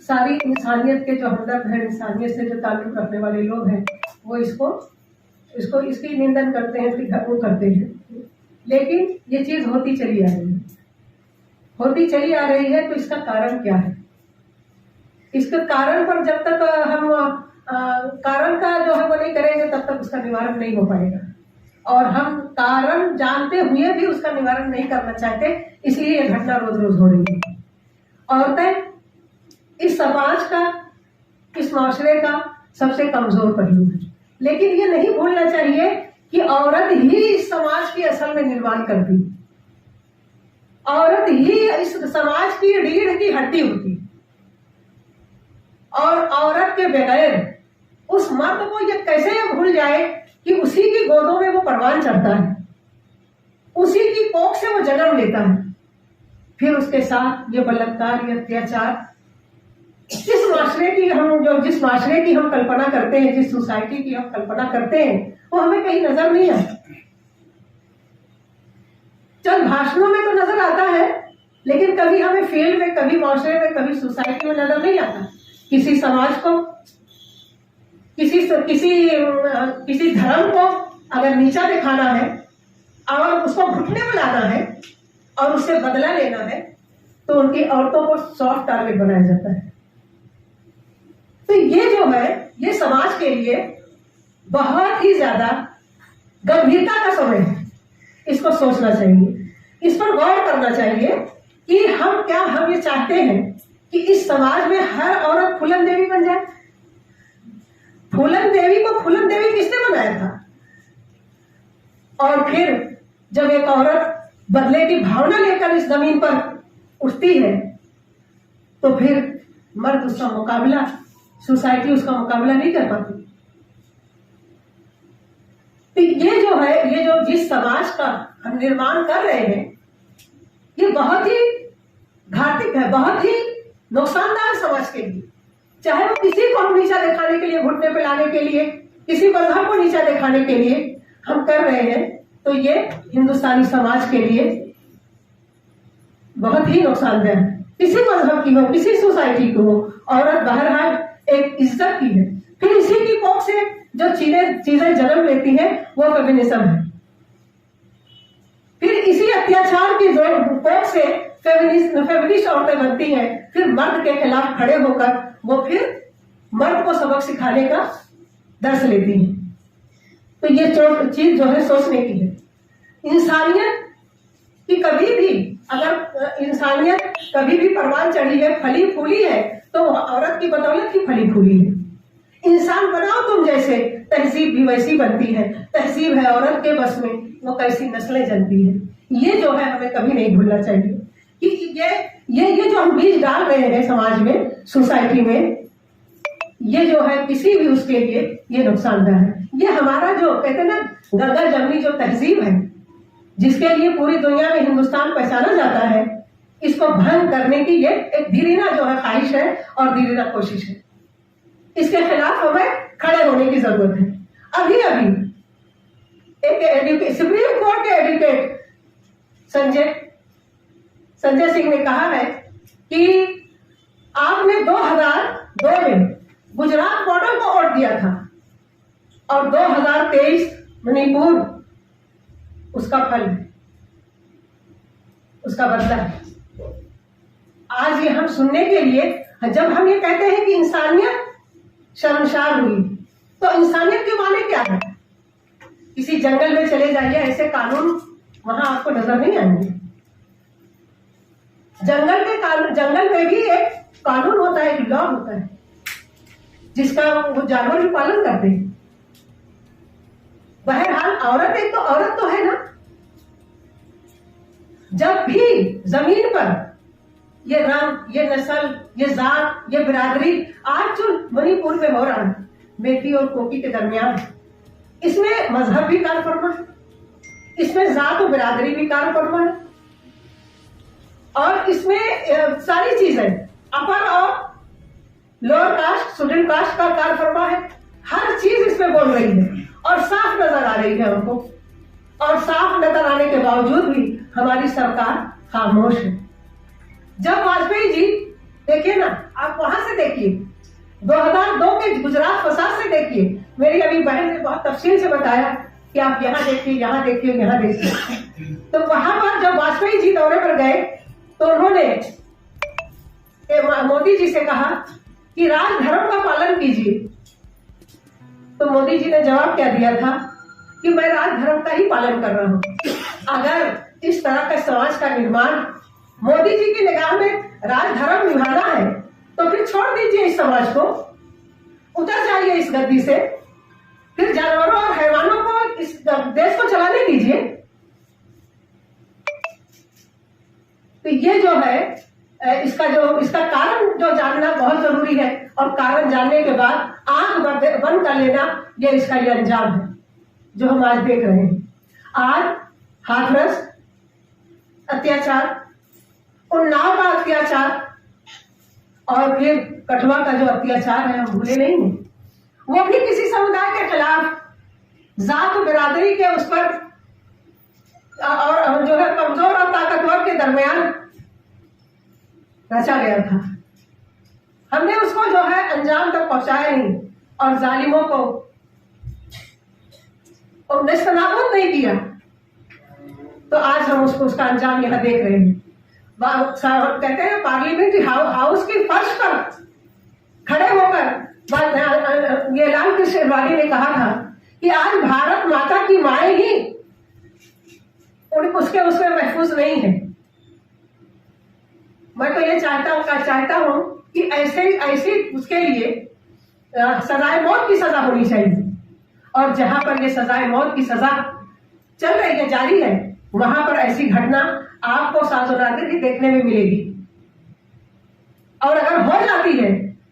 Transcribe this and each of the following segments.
सारी इंसानियत के जो हमदर्द हैं, इंसानियत से जो ताल्लुक रखने वाले लोग हैं, वो इसकी निंदन करते हैं, इसकी घटना करते हैं। लेकिन ये चीज होती चली आ रही है, तो इसका कारण क्या है? इसके कारण पर जब तक हम कारण का जो है वो नहीं करेंगे, तब तक उसका निवारण नहीं हो पाएगा। और हम कारण जानते हुए भी उसका निवारण नहीं करना चाहते, इसलिए ये घटना रोज रोज हो रही है। औरतें इस समाज का, इस माशरे का सबसे कमजोर पहलू है, लेकिन ये नहीं भूलना चाहिए कि औरत ही इस समाज की असल में निर्माण करती, औरत ही इस समाज की रीढ़ की हड्डी होती, और औरत के बगैर उस मर्द को ये कैसे भूल जाए कि उसी की गोदों में वो परवान चढ़ता है, उसी की कोख से वो जन्म लेता है, फिर उसके साथ ये बलात्कार, ये अत्याचार, जिस माशरे की हम कल्पना करते हैं, जिस सोसाइटी की हम कल्पना करते हैं, वो हमें कहीं नजर नहीं आता। चल भाषणों में तो नजर आता है, लेकिन कभी हमें फील्ड में, कभी माशरे में, कभी सोसाइटी में नजर नहीं आता। किसी समाज को, किसी धर्म को अगर नीचा दिखाना है और उसको घुटने में लाना है और उससे बदला लेना है, तो उनकी औरतों को सॉफ्ट टारगेट बनाया जाता है। तो ये जो है, ये समाज के लिए बहुत ही ज्यादा गंभीरता का समय है। इसको सोचना चाहिए, इस पर गौर करना चाहिए कि हम ये चाहते हैं कि इस समाज में हर औरत फूलन देवी बन जाए। फूलन देवी को फूलन देवी किसने बनाया था? और फिर जब एक औरत बदले की भावना लेकर इस जमीन पर उठती है, तो फिर मर्द उसका मुकाबला, सोसाइटी उसका मुकाबला नहीं कर पाती। तो ये जो है, ये जो जिस समाज का हम निर्माण कर रहे हैं, ये बहुत ही घातक है, बहुत ही नुकसानदायक समाज के लिए। चाहे वो किसी को हम नीचा दिखाने के लिए, घुटने पे लाने के लिए, किसी मजहब को नीचा दिखाने के लिए हम कर रहे हैं, तो ये हिंदुस्तानी समाज के लिए बहुत ही नुकसानदेह है। किसी मजहब की हो, किसी सोसाइटी को हो, औरत बहरहाल एक इज्जत की है। फिर इसी की कोख से जो चीजें जन्म लेती हैं, वो फेमिनिज्म है। फिर इसी अत्याचार की कोख से फेमिनिस्ट औरतें बनती हैं। फिर मर्द के खिलाफ खड़े होकर वो फिर मर्द को सबक सिखाने का दर्श लेती हैं। तो ये चीज जो है सोचने की है। इंसानियत की कभी भी, अगर इंसानियत कभी भी परवान चढ़ी है, फली फूली है, तो औरत की बदौलत ही फली फूली है। इंसान बनाओ तुम जैसे, तहजीब भी वैसी बनती है। तहजीब है औरत के बस में, वो कैसी नस्लें जनती है। ये जो है हमें कभी नहीं भूलना चाहिए कि ये जो हम बीज डाल रहे हैं समाज में, सोसाइटी में, ये जो है किसी भी उसके लिए ये नुकसानदायक है। ये हमारा जो कहते हैं ना, गंगा जमनी जो तहजीब है, जिसके लिए पूरी दुनिया में हिंदुस्तान पहचाना जाता है, इसको भंग करने की ये एक धीरेना जो है ख्वाहिश है और धीरेना कोशिश है। इसके खिलाफ हमें खड़े होने की जरूरत है। अभी एक सुप्रीम कोर्ट के एडवोकेट संजय सिंह ने कहा है कि आपने 2002 में गुजरात मॉडल को वोट दिया था और 2023 मणिपुर उसका फल है, उसका बदला है। आज ये हम सुनने के लिए, जब हम ये कहते हैं कि इंसानियत शर्मसार हुई, तो इंसानियत के माने क्या है? किसी जंगल में चले जाइए, ऐसे कानून वहां आपको नजर नहीं आएंगे। जंगल में भी एक कानून होता है, एक लॉ होता है, जिसका वो जानवर भी पालन करते हैं। बहरहाल औरत एक तो औरत तो है ना। जब भी जमीन पर ये रंग, ये नस्ल, ये जात, ये बिरादरी, आज जो मणिपुर में हो रहा है मेथी और कोकी के दरमियान, इसमें मजहब भी कार्य फरमा है, इसमें जात और बिरादरी भी कार्य फरमा है, और इसमें सारी चीजें अपर और लोअर कास्ट, शेड्यूल्ड कास्ट का कार्य फरमा है। हर चीज इसमें बोल रही है और साफ नजर आ रही है हमको। और साफ नजर आने के बावजूद भी हमारी सरकार खामोश है। जब वाजपेयी जी देखिए ना, आप वहां से देखिए, 2002 के गुजरात फसाद से देखिए। मेरी अभी बहन ने बहुत तफसील से बताया कि आप यहाँ देखिए, यहाँ देखिए, यहाँ देखिए। तो वहां पर जब वाजपेयी जी दौरे पर गए तो उन्होंने मोदी जी से कहा कि राजधर्म का पालन कीजिए। तो मोदी जी ने जवाब क्या दिया था कि मैं राजधर्म का ही पालन कर रहा हूं। अगर इस तरह का समाज का निर्माण मोदी जी की निगाह में राजधर्म निभाना है तो फिर छोड़ दीजिए इस समाज को, उतर जाइए इस गद्दी से, फिर जानवरों और हैवानों को इस देश को चलाने दीजिए। तो ये जो है इसका कारण जो जानना बहुत जरूरी है, और कारण जानने के बाद आंख बंद कर लेना, ये इसका ये अंजाम है जो हम आज देख रहे हैं। आज हाथरस अत्याचार, उन्नाव का अत्याचार, और फिर कठुआ का जो अत्याचार है हम भूले नहीं हैं। वो भी किसी समुदाय के खिलाफ, जात बिरादरी के उस पर, और जो है कमजोर और ताकतवर के दरमियान रचा गया था। हमने उसको जो है अंजाम तक पहुंचाया नहीं, और जालिमों को नेस्तनाबूद नहीं किया। तो आज हम उसका अंजाम यहाँ देख रहे हैं। कहते हैं पार्लियामेंट्री हाउस की फर्श पर खड़े होकर ये लाल कृष्ण अडवाणी ने कहा था कि आज भारत माता की माएँ ही उसमें महफूज नहीं है। मैं तो ये चाहता हूं कि ऐसे उसके लिए सजाए मौत की सजा होनी चाहिए, और जहां पर ये सजाए मौत की सजा चल रही है, जारी है, वहां पर ऐसी घटना आपको साजोनादिर ही देखने में मिलेगी। और अगर हो जाती है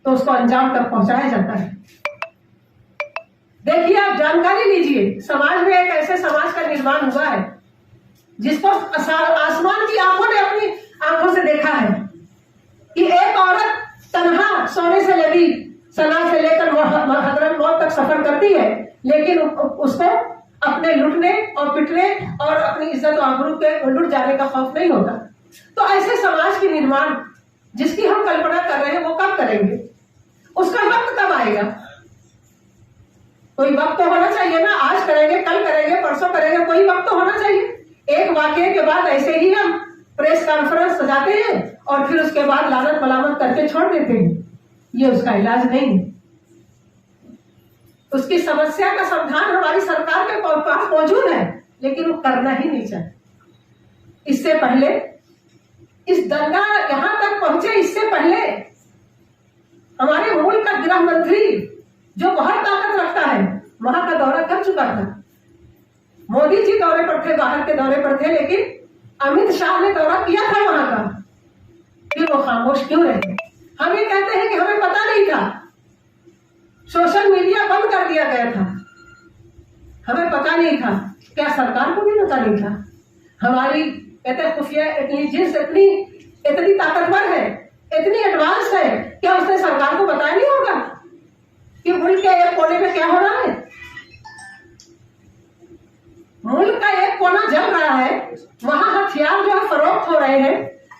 तो उसको अंजाम तक पहुंचाया जाता है। देखिए, आप जानकारी लीजिए, समाज में एक ऐसे समाज का निर्माण हुआ है जिसको आसमान की आंखों ने अपनी आंखों से देखा है कि एक औरत तन्हा सोने से लगी सना से लेकर हजरत मौत तक सफर करती है, लेकिन उसको अपने लुटने और पिटने और अपनी इज्जत और आबरू के लुट जाने का खौफ नहीं होता। तो ऐसे समाज के निर्माण जिसकी हम कल्पना कर रहे हैं वो कब करेंगे? उसका वक्त कब आएगा? कोई वक्त तो होना चाहिए ना। आज करेंगे, कल करेंगे, परसों करेंगे, कोई वक्त तो होना चाहिए। एक वाकये के बाद ऐसे ही हम प्रेस कॉन्फ्रेंस सजाते हैं और फिर उसके बाद लानत मलामत करके छोड़ देते हैं। ये उसका इलाज नहीं है। उसकी समस्या का समाधान हमारी सरकार के पास मौजूद है, लेकिन वो करना ही नहीं चाहते। इससे पहले इस दंगा यहां तक पहुंचे, इससे पहले हमारे मुल्क का गृह मंत्री जो बहुत ताकत रखता है वहां का दौरा कर चुका था। मोदी जी दौरे पर थे, बाहर के दौरे पर थे, लेकिन अमित शाह ने दौरा किया था वहां का। फिर वो खामोश क्यों रहे? हम ये कहते हैं कि हमें पता नहीं था, सोशल मीडिया बंद कर दिया गया था, हमें पता नहीं था। क्या सरकार को भी पता नहीं था? हमारी कहते हैं खुफिया इंटेलिजेंस इतनी ताकतवर है, इतनी एडवांस है, क्या उसने सरकार को बताया नहीं होगा कि मुल्क के एक कोने में क्या हो रहा है? मुल्क का एक कोना जल रहा है, वहां हथियार जो है फरोख्त हो रहे हैं,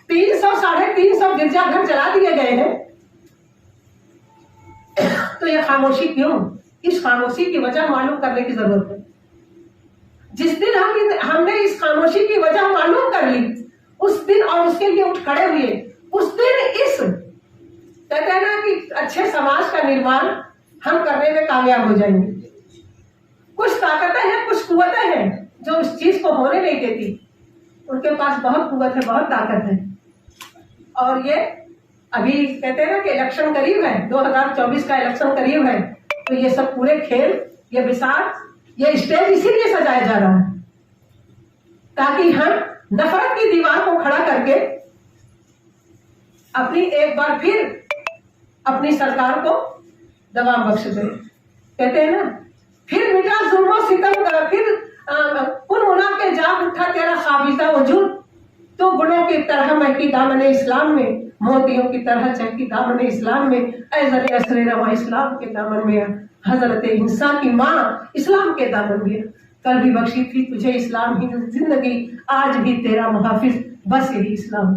300-350 गिरजाघर जला दिए गए हैं। तो ये खामोशी क्यों? इस खामोशी की वजह मालूम करने की जरूरत है। जिस दिन हमने इस खामोशी की वजह मालूम कर ली, उस दिन और उसके लिए उठ खड़े हुए, उस दिन इस कहते हैं ना कि अच्छे समाज का निर्माण हम करने में कामयाब हो जाएंगे। कुछ ताकतें हैं, कुछ कुव्वतें हैं जो उस चीज को होने नहीं देती। उनके पास बहुत कुव्वत है, बहुत ताकत है। और ये अभी कहते हैं ना कि इलेक्शन करीब है, 2024 का इलेक्शन करीब है, तो ये सब पूरे खेल, ये विसार, ये स्टेज इसीलिए सजाया जा रहा है ताकि हम नफरत की दीवार को खड़ा करके अपनी एक बार फिर अपनी सरकार को दबाव बख्श दे। कहते हैं ना, फिर मिटा जुल्म सितम का, फिर कुल मुना के जाग उठा तेरा खाबिजा वजूद, तो गुणों की तरह महकी दामने इस्लाम में, मोतियों की तरह चहकी दामने इस्लाम में, ऐज़ल असरे रवा इस्लाम के दामन में, हजरत इंसान की माँ इस्लाम के दामन में। कल भी बख्शी थी तुझे इस्लाम ही जिंदगी, आज भी तेरा मुहाफिज बस यही इस्लाम।